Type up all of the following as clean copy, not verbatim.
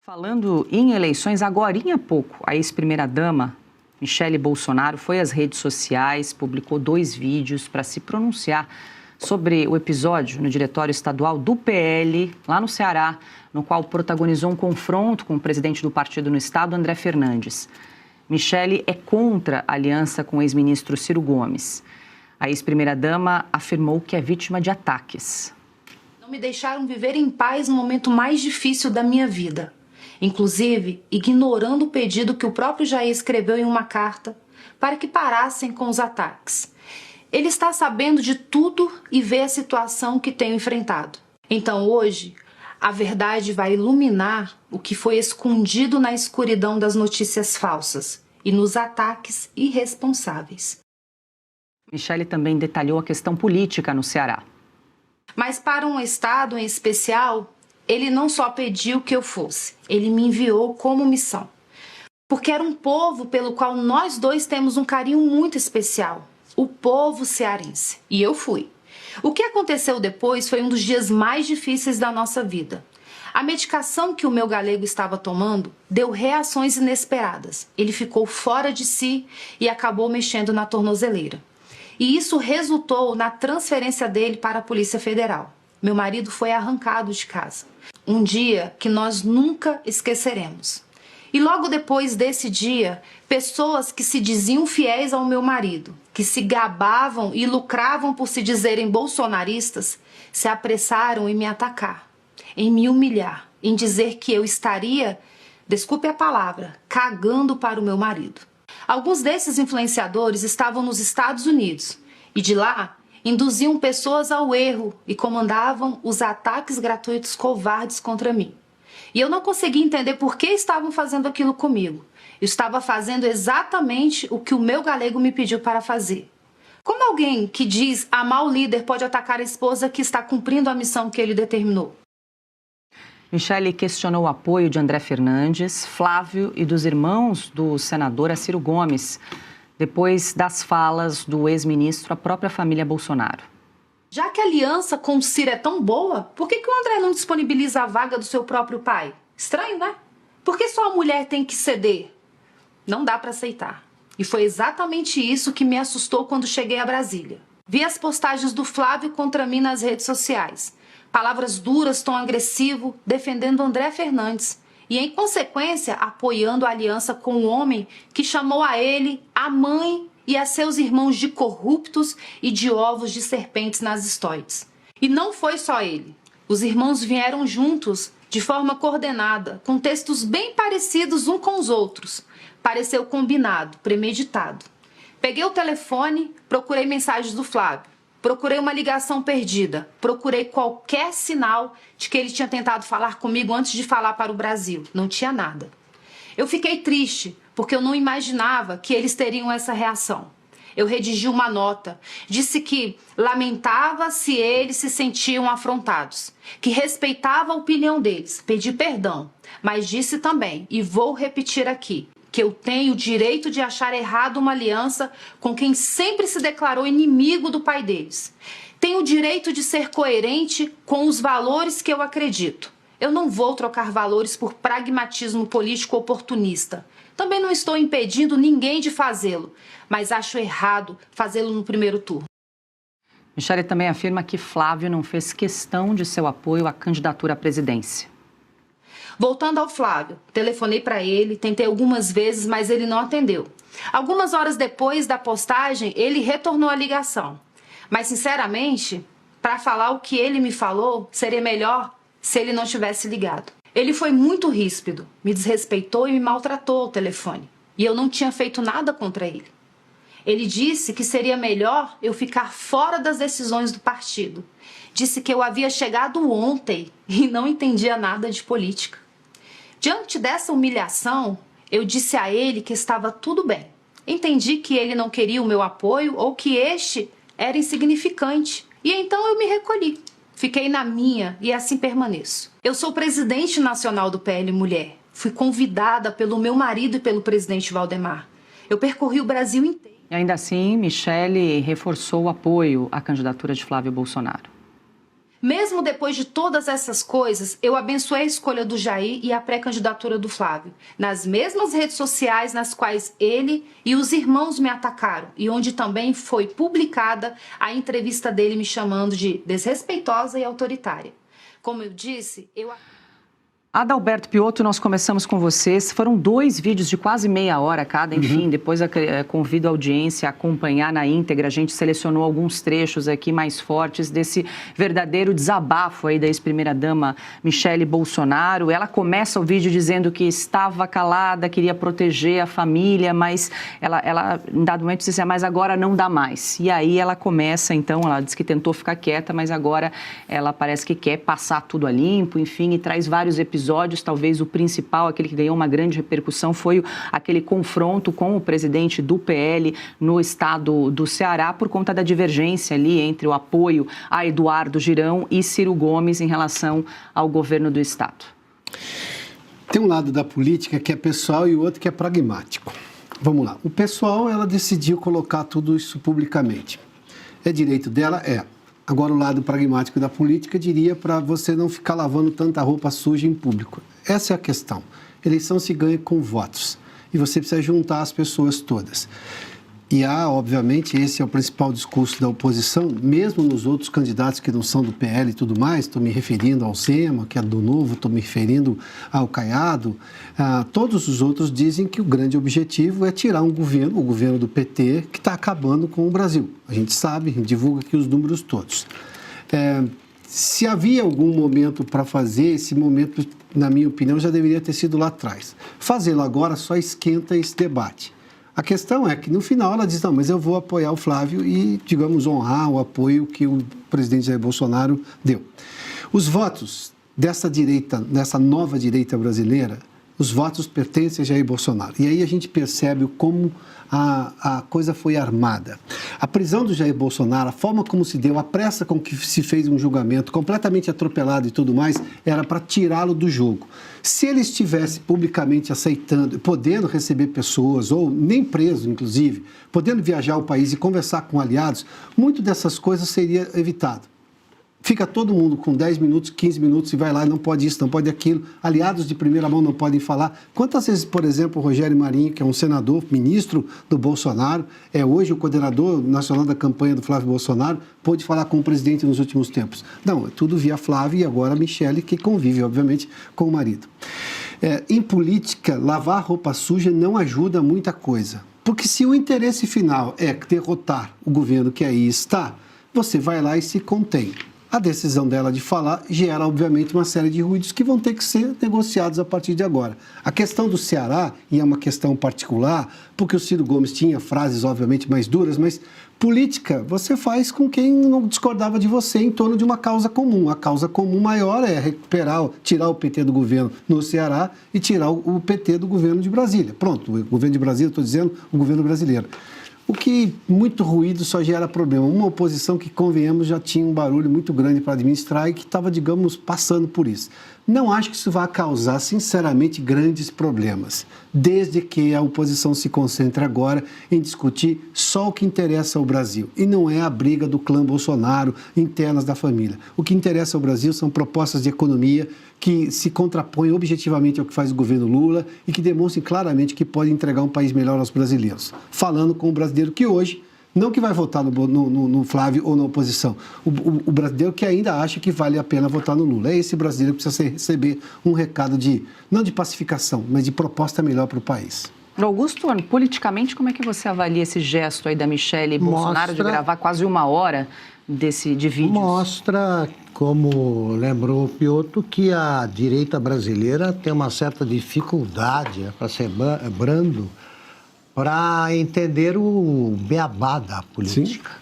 Falando em eleições, agorinha há pouco, a ex-primeira-dama, Michele Bolsonaro, foi às redes sociais, publicou 2 vídeos para se pronunciar sobre o episódio no Diretório Estadual do PL, lá no Ceará, no qual protagonizou um confronto com o presidente do partido no estado, André Fernandes. Michele é contra a aliança com o ex-ministro Ciro Gomes. A ex-primeira-dama afirmou que é vítima de ataques. Não me deixaram viver em paz no momento mais difícil da minha vida. Inclusive, ignorando o pedido que o próprio Jair escreveu em uma carta para que parassem com os ataques. Ele está sabendo de tudo e vê a situação que tenho enfrentado. Então hoje, a verdade vai iluminar o que foi escondido na escuridão das notícias falsas e nos ataques irresponsáveis. Michele também detalhou a questão política no Ceará. Mas para um estado em especial, ele não só pediu que eu fosse, ele me enviou como missão. Porque era um povo pelo qual nós dois temos um carinho muito especial, o povo cearense. E eu fui. O que aconteceu depois foi um dos dias mais difíceis da nossa vida. A medicação que o meu galego estava tomando deu reações inesperadas. Ele ficou fora de si e acabou mexendo na tornozeleira. E isso resultou na transferência dele para a Polícia Federal. Meu marido foi arrancado de casa. Um dia que nós nunca esqueceremos. E logo depois desse dia, pessoas que se diziam fiéis ao meu marido, que se gabavam e lucravam por se dizerem bolsonaristas, se apressaram em me atacar, em me humilhar, em dizer que eu estaria, desculpe a palavra, cagando para o meu marido. Alguns desses influenciadores estavam nos Estados Unidos e de lá induziam pessoas ao erro e comandavam os ataques gratuitos covardes contra mim. E eu não conseguia entender por que estavam fazendo aquilo comigo. Eu estava fazendo exatamente o que o meu galego me pediu para fazer. Como alguém que diz amar o líder pode atacar a esposa que está cumprindo a missão que ele determinou? Michele questionou o apoio de André Fernandes, Flávio e dos irmãos do senador Ciro Gomes, depois das falas do ex-ministro à própria família Bolsonaro. Já que a aliança com o Ciro é tão boa, por que o André não disponibiliza a vaga do seu próprio pai? Estranho, né? Por que só a mulher tem que ceder? Não dá para aceitar. E foi exatamente isso que me assustou quando cheguei a Brasília. Vi as postagens do Flávio contra mim nas redes sociais. Palavras duras, tom agressivo, defendendo André Fernandes. E, em consequência, apoiando a aliança com o homem que chamou a ele, a mãe e a seus irmãos de corruptos e de ovos de serpentes nas estoides. E não foi só ele. Os irmãos vieram juntos, de forma coordenada, com textos bem parecidos uns com os outros. Pareceu combinado, premeditado. Peguei o telefone, procurei mensagens do Flávio. Procurei uma ligação perdida, procurei qualquer sinal de que ele tinha tentado falar comigo antes de falar para o Brasil. Não tinha nada. Eu fiquei triste, porque eu não imaginava que eles teriam essa reação. Eu redigi uma nota, disse que lamentava se eles se sentiam afrontados, que respeitava a opinião deles, pedi perdão, mas disse também, e vou repetir aqui, que eu tenho o direito de achar errado uma aliança com quem sempre se declarou inimigo do pai deles. Tenho o direito de ser coerente com os valores que eu acredito. Eu não vou trocar valores por pragmatismo político oportunista. Também não estou impedindo ninguém de fazê-lo, mas acho errado fazê-lo no primeiro turno. Michele também afirma que Flávio não fez questão de seu apoio à candidatura à presidência. Voltando ao Flávio, telefonei para ele, tentei algumas vezes, mas ele não atendeu. Algumas horas depois da postagem, ele retornou a ligação. Mas, sinceramente, para falar o que ele me falou, seria melhor se ele não tivesse ligado. Ele foi muito ríspido, me desrespeitou e me maltratou ao telefone. E eu não tinha feito nada contra ele. Ele disse que seria melhor eu ficar fora das decisões do partido. Disse que eu havia chegado ontem e não entendia nada de política. Diante dessa humilhação, eu disse a ele que estava tudo bem. Entendi que ele não queria o meu apoio ou que este era insignificante. E então eu me recolhi. Fiquei na minha e assim permaneço. Eu sou presidente nacional do PL Mulher. Fui convidada pelo meu marido e pelo presidente Valdemar. Eu percorri o Brasil inteiro. E ainda assim, Michele reforçou o apoio à candidatura de Flávio Bolsonaro. Mesmo depois de todas essas coisas, eu abençoei a escolha do Jair e a pré-candidatura do Flávio, nas mesmas redes sociais nas quais ele e os irmãos me atacaram e onde também foi publicada a entrevista dele me chamando de desrespeitosa e autoritária. Como eu disse, Adalberto Piotto, nós começamos com vocês. Foram 2 vídeos de quase meia hora cada, enfim, depois convido a audiência a acompanhar na íntegra. A gente selecionou alguns trechos aqui mais fortes desse verdadeiro desabafo aí da ex-primeira-dama Michele Bolsonaro. Ela começa o vídeo dizendo que estava calada, queria proteger a família, mas ela em dado momento disse assim, mas agora não dá mais. E aí ela começa, então, ela disse que tentou ficar quieta, mas agora ela parece que quer passar tudo a limpo, enfim, e traz vários episódios. Talvez o principal, aquele que ganhou uma grande repercussão, foi aquele confronto com o presidente do PL no estado do Ceará por conta da divergência ali entre o apoio a Eduardo Girão e Ciro Gomes em relação ao governo do estado. Tem um lado da política que é pessoal e o outro que é pragmático. Vamos lá. O pessoal, ela decidiu colocar tudo isso publicamente. É direito dela? É. Agora, o lado pragmático da política diria para você não ficar lavando tanta roupa suja em público. Essa é a questão. Eleição se ganha com votos. E você precisa juntar as pessoas todas. E obviamente, esse é o principal discurso da oposição, mesmo nos outros candidatos que não são do PL e tudo mais, estou me referindo ao Zema, que é do Novo, estou me referindo ao Caiado, todos os outros dizem que o grande objetivo é tirar um governo, o governo do PT, que está acabando com o Brasil. A gente sabe, a gente divulga aqui os números todos. Se havia algum momento para fazer, esse momento, na minha opinião, já deveria ter sido lá atrás. Fazê-lo agora só esquenta esse debate. A questão é que, no final, ela diz, não, mas eu vou apoiar o Flávio e, digamos, honrar o apoio que o presidente Jair Bolsonaro deu. Os votos dessa direita, dessa nova direita brasileira, os votos pertencem a Jair Bolsonaro. E aí a gente percebe como a coisa foi armada. A prisão do Jair Bolsonaro, a forma como se deu, a pressa com que se fez um julgamento completamente atropelado e tudo mais, era para tirá-lo do jogo. Se ele estivesse publicamente aceitando, podendo receber pessoas, ou nem preso, inclusive, podendo viajar ao país e conversar com aliados, muito dessas coisas seria evitado. Fica todo mundo com 10 minutos, 15 minutos e vai lá, não pode isso, não pode aquilo. Aliados de primeira mão não podem falar. Quantas vezes, por exemplo, o Rogério Marinho, que é um senador, ministro do Bolsonaro, é hoje o coordenador nacional da campanha do Flávio Bolsonaro, pôde falar com o presidente nos últimos tempos? Não, é tudo via Flávio e agora a Michele, que convive, obviamente, com o marido. Em política, lavar roupa suja não ajuda muita coisa. Porque se o interesse final é derrotar o governo que aí está, você vai lá e se contém. A decisão dela de falar gera, obviamente, uma série de ruídos que vão ter que ser negociados a partir de agora. A questão do Ceará, e é uma questão particular, porque o Ciro Gomes tinha frases, obviamente, mais duras, mas política você faz com quem não discordava de você em torno de uma causa comum. A causa comum maior é tirar o PT do governo no Ceará e tirar o PT do governo de Brasília. Pronto, o governo de Brasília, estou dizendo, o governo brasileiro. O que muito ruído só gera problema. Uma oposição que, convenhamos, já tinha um barulho muito grande para administrar e que estava, digamos, passando por isso. Não acho que isso vá causar, sinceramente, grandes problemas, desde que a oposição se concentre agora em discutir só o que interessa ao Brasil. E não é a briga do clã Bolsonaro, internas da família. O que interessa ao Brasil são propostas de economia que se contrapõem objetivamente ao que faz o governo Lula e que demonstrem claramente que pode entregar um país melhor aos brasileiros. Falando com o brasileiro que hoje, não que vai votar no Flávio ou na oposição, o brasileiro que ainda acha que vale a pena votar no Lula. É esse brasileiro que precisa receber um recado não de pacificação, mas de proposta melhor para o país. Augusto, politicamente, como é que você avalia esse gesto aí da Michele Bolsonaro de gravar quase 1 hora de vídeos? Mostra, como lembrou o Piotto, que a direita brasileira tem uma certa dificuldade, para ser brando, para entender o beabá da política.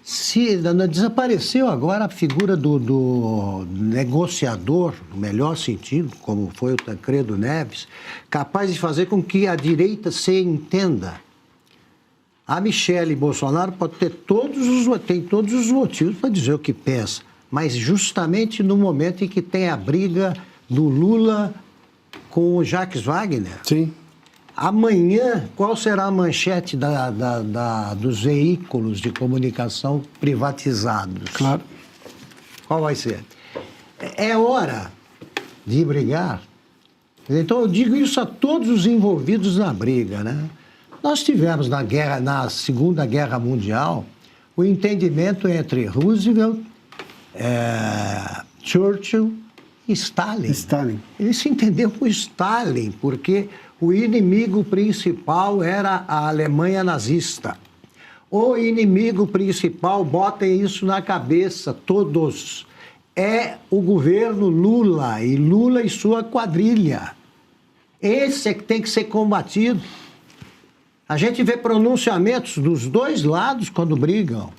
Sim. Desapareceu agora a figura do negociador, no melhor sentido, como foi o Tancredo Neves, capaz de fazer com que a direita se entenda. A Michele Bolsonaro pode ter tem todos os motivos para dizer o que pensa, mas justamente no momento em que tem a briga do Lula com o Jacques Wagner. Sim. Amanhã, qual será a manchete dos veículos de comunicação privatizados? Claro. Qual vai ser? É hora de brigar. Então, eu digo isso a todos os envolvidos na briga, né? Nós tivemos na Segunda Guerra Mundial o entendimento entre Roosevelt, Churchill e Stalin. Ele se entendeu com Stalin, porque o inimigo principal era a Alemanha nazista. O inimigo principal, botem isso na cabeça, todos, é o governo Lula e sua quadrilha. Esse é que tem que ser combatido. A gente vê pronunciamentos dos dois lados quando brigam,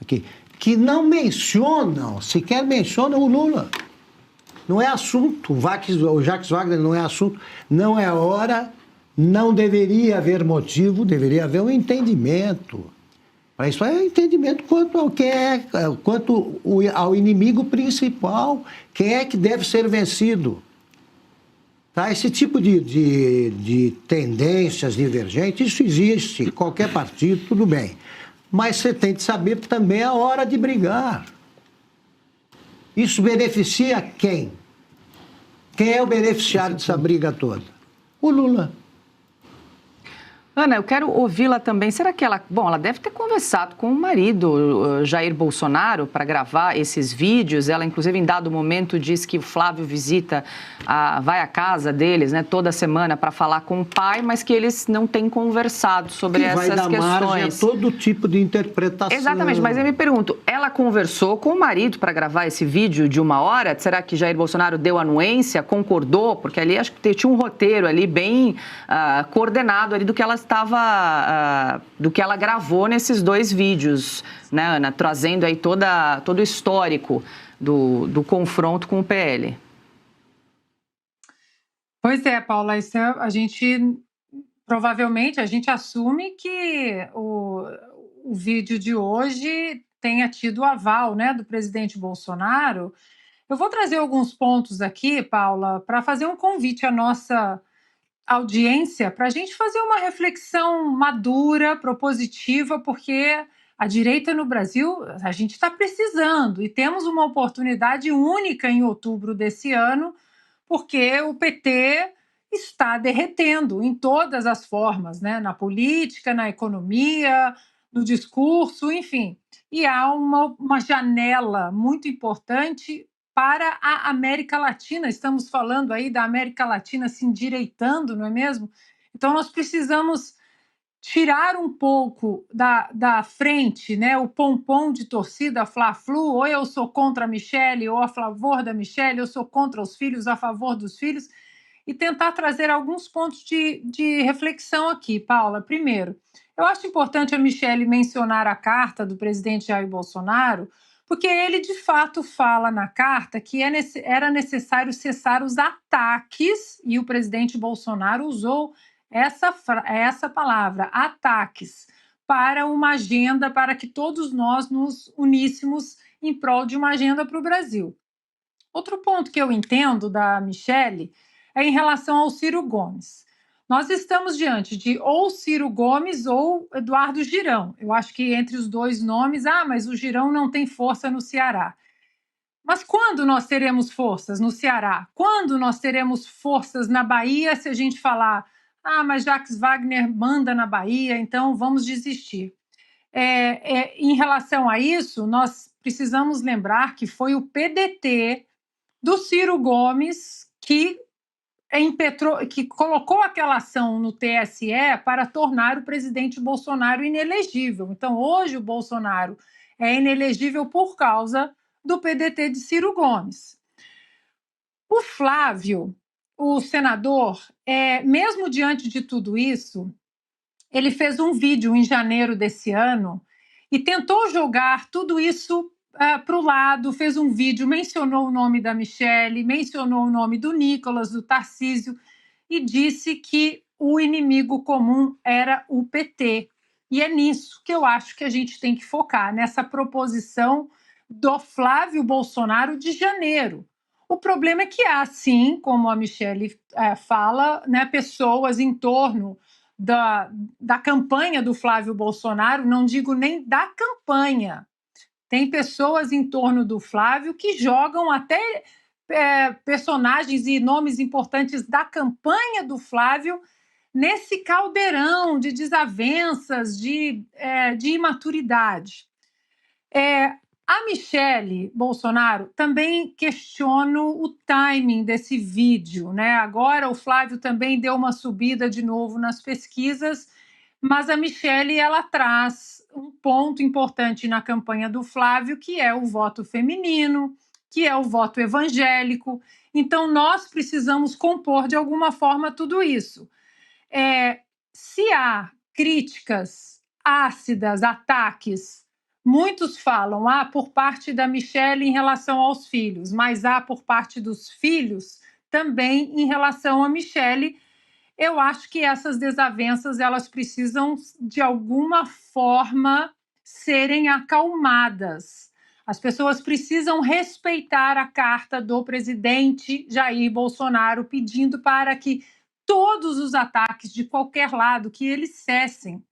aqui, que não mencionam, sequer mencionam o Lula. Não é assunto, o Jacques Wagner não é assunto, não é hora, não deveria haver motivo, deveria haver um entendimento. Para isso é entendimento quanto ao inimigo principal, quem é que deve ser vencido. Tá? Esse tipo de tendências divergentes, isso existe em qualquer partido, tudo bem. Mas você tem que saber também a hora de brigar. Isso beneficia quem? Quem é o beneficiário dessa briga toda? O Lula. Ana, eu quero ouvi-la também. Será que ela deve ter conversado com o marido, Jair Bolsonaro, para gravar esses vídeos. Ela, inclusive, em dado momento, disse que o Flávio vai à casa deles, né, toda semana para falar com o pai, mas que eles não têm conversado sobre essas questões. Vai dar margem a todo tipo de interpretação. Exatamente, mas eu me pergunto, ela conversou com o marido para gravar esse vídeo de 1 hora? Será que Jair Bolsonaro deu anuência, concordou? Porque ali acho que tinha um roteiro ali bem coordenado ali do que ela do que ela gravou nesses 2 vídeos, né, Ana? Trazendo aí todo o histórico do confronto com o PL. Pois é, Paula, isso provavelmente a gente assume que o vídeo de hoje tenha tido o aval, né, do presidente Bolsonaro. Eu vou trazer alguns pontos aqui, Paula, para fazer um convite à nossa audiência, para a gente fazer uma reflexão madura, propositiva, porque a direita no Brasil, a gente está precisando e temos uma oportunidade única em outubro desse ano, porque o PT está derretendo em todas as formas, né? Na política, na economia, no discurso, enfim. E há uma janela muito importante para a América Latina. Estamos falando aí da América Latina se endireitando, não é mesmo? Então, nós precisamos tirar um pouco da frente, né, o pompom de torcida Fla-Flu, ou eu sou contra a Michelle, ou a favor da Michelle, eu sou contra os filhos, a favor dos filhos, e tentar trazer alguns pontos de reflexão aqui, Paula. Primeiro, eu acho importante a Michelle mencionar a carta do presidente Jair Bolsonaro, porque ele, de fato, fala na carta que era necessário cessar os ataques, e o presidente Bolsonaro usou essa palavra, ataques, para uma agenda, para que todos nós nos uníssemos em prol de uma agenda para o Brasil. Outro ponto que eu entendo da Michelle é em relação ao Ciro Gomes. Nós estamos diante de ou Ciro Gomes ou Eduardo Girão. Eu acho que entre os 2 nomes, mas o Girão não tem força no Ceará. Mas quando nós teremos forças no Ceará? Quando nós teremos forças na Bahia se a gente falar mas Jacques Wagner manda na Bahia, então vamos desistir. Em relação a isso, nós precisamos lembrar que foi o PDT do Ciro Gomes que colocou aquela ação no TSE para tornar o presidente Bolsonaro inelegível. Então, hoje o Bolsonaro é inelegível por causa do PDT de Ciro Gomes. O Flávio, o senador, mesmo diante de tudo isso, ele fez um vídeo em janeiro desse ano e tentou jogar tudo isso para o lado, fez um vídeo, mencionou o nome da Michelle, mencionou o nome do Nicolas, do Tarcísio, e disse que o inimigo comum era o PT. E é nisso que eu acho que a gente tem que focar, nessa proposição do Flávio Bolsonaro de janeiro. O problema é que há, sim, como a Michelle fala, né, pessoas em torno da campanha do Flávio Bolsonaro, não digo nem da campanha, tem pessoas em torno do Flávio que jogam até personagens e nomes importantes da campanha do Flávio nesse caldeirão de desavenças, de imaturidade. A Michele Bolsonaro também questiona o timing desse vídeo, né? Agora o Flávio também deu uma subida de novo nas pesquisas, mas a Michele ela traz um ponto importante na campanha do Flávio, que é o voto feminino, que é o voto evangélico. Então nós precisamos compor de alguma forma tudo isso. Se há críticas ácidas, ataques, muitos falam por parte da Michele em relação aos filhos, mas há por parte dos filhos também em relação a Michele. Eu acho que essas desavenças elas precisam de alguma forma serem acalmadas. As pessoas precisam respeitar a carta do presidente Jair Bolsonaro pedindo para que todos os ataques de qualquer lado que eles cessem.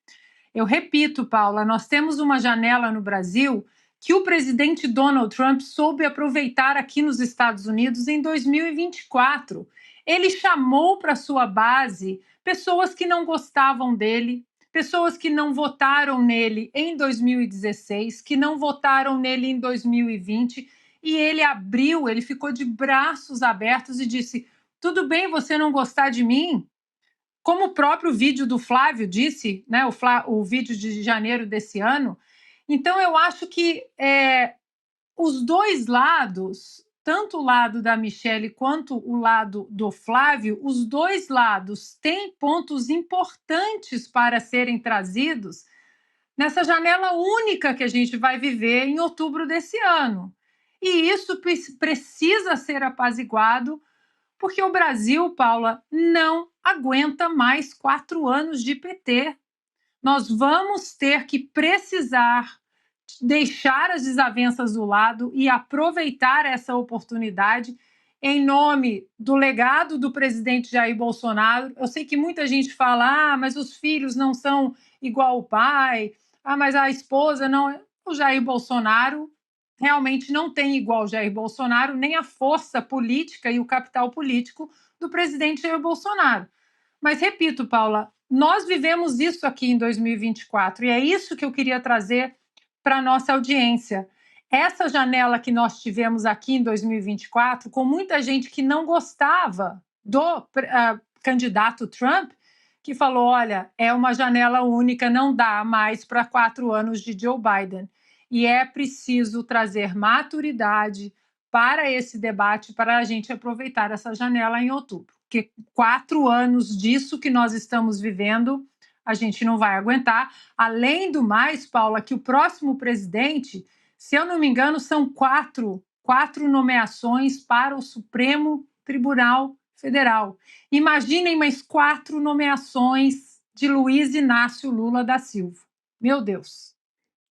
Eu repito, Paula, nós temos uma janela no Brasil que o presidente Donald Trump soube aproveitar aqui nos Estados Unidos em 2024. Ele chamou para sua base pessoas que não gostavam dele, pessoas que não votaram nele em 2016, que não votaram nele em 2020, e ele ficou de braços abertos e disse: tudo bem você não gostar de mim, como o próprio vídeo do Flávio disse, né, o vídeo de janeiro desse ano. Então, eu acho que os dois lados, tanto o lado da Michele quanto o lado do Flávio, os dois lados têm pontos importantes para serem trazidos nessa janela única que a gente vai viver em outubro desse ano. E isso precisa ser apaziguado, porque o Brasil, Paula, não aguenta mais 4 anos de PT. Nós vamos ter que precisar deixar as desavenças do lado e aproveitar essa oportunidade em nome do legado do presidente Jair Bolsonaro. Eu sei que muita gente fala, mas os filhos não são igual o pai, mas a esposa não. O Jair Bolsonaro realmente não tem igual o Jair Bolsonaro, nem a força política e o capital político do presidente Jair Bolsonaro. Mas, repito, Paula, nós vivemos isso aqui em 2024 e é isso que eu queria trazer para a nossa audiência. Essa janela que nós tivemos aqui em 2024, com muita gente que não gostava do candidato Trump, que falou, olha, é uma janela única, não dá mais para 4 anos de Joe Biden. E é preciso trazer maturidade para esse debate, para a gente aproveitar essa janela em outubro. Porque 4 anos disso que nós estamos vivendo, a gente não vai aguentar. Além do mais, Paula, que o próximo presidente, se eu não me engano, são quatro nomeações para o Supremo Tribunal Federal. Imaginem mais 4 nomeações de Luiz Inácio Lula da Silva. Meu Deus!